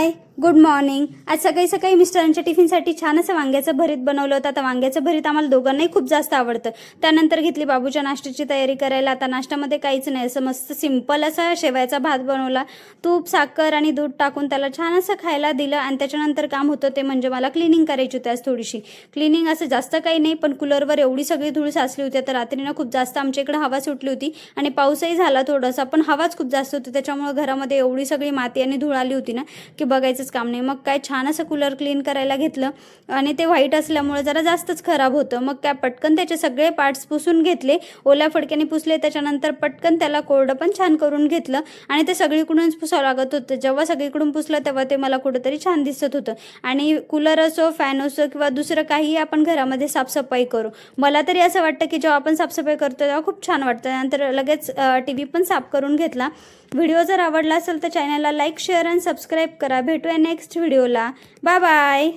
हाय, good morning. आज सकाळी सकाळी मिस्टरांच्या टिफिनसाठी छान असं वांग्याचं भरीत बनवलं होतं। आता वांग्याचं भरीत आम्हाला दोघांनाही खूप जास्त आवडतं। त्यानंतर घेतली बाबूच्या नाश्त्याची तयारी करायला। आता नाश्त्यामध्ये काहीच नाही, असं मस्त सिंपल असा शेवयाचा भात बनवला। तूप, साखर आणि दूध टाकून त्याला छान असं खायला दिलं आणि त्याच्यानंतर काम होतं ते म्हणजे मला क्लिनिंग करायची होती आज थोडीशी। क्लिनिंग असं जास्त काही नाही, पण कूलरवर एवढी सगळी धूळ साचली होती। तर रात्रीनं खूप जास्त आमच्या इकडे हवा सुटली होती आणि पाऊसही झाला थोडासा, पण हवाच खूप जास्त होती। त्याच्यामुळे घरामध्ये एवढी सगळी माती आणि धूळ आली होती ना की बघायचंच काम नाही। मग काय छान असं कूलर क्लीन करायला घेतलं आणि ते व्हाईट असल्यामुळे जरा जास्तच खराब होतं। मग काय पटकन त्याचे सगळे पार्ट्स पुसून घेतले, ओल्या फडक्याने पुसले। त्याच्यानंतर पटकन त्याला कोरडं पण छान करून घेतलं आणि ते सगळीकडूनच पुसावं लागत होतं। जेव्हा सगळीकडून पुसलं तेव्हा ते मला कुठेतरी छान दिसत होतं। आणि कूलर असो, फॅन असो किंवा दुसरं काही आपण घरामध्ये साफसफाई करू, मला तरी असं वाटतं की जेव्हा आपण साफसफाई करतो तेव्हा खूप छान वाटतं। नंतर लगेच टी व्ही पण साफ करून घेतला। व्हिडिओ जर आवडला असेल तर चॅनलला लाईक, शेअर आणि सबस्क्राईब करा। भेटूया नेक्स्ट व्हिडिओला। Bye bye.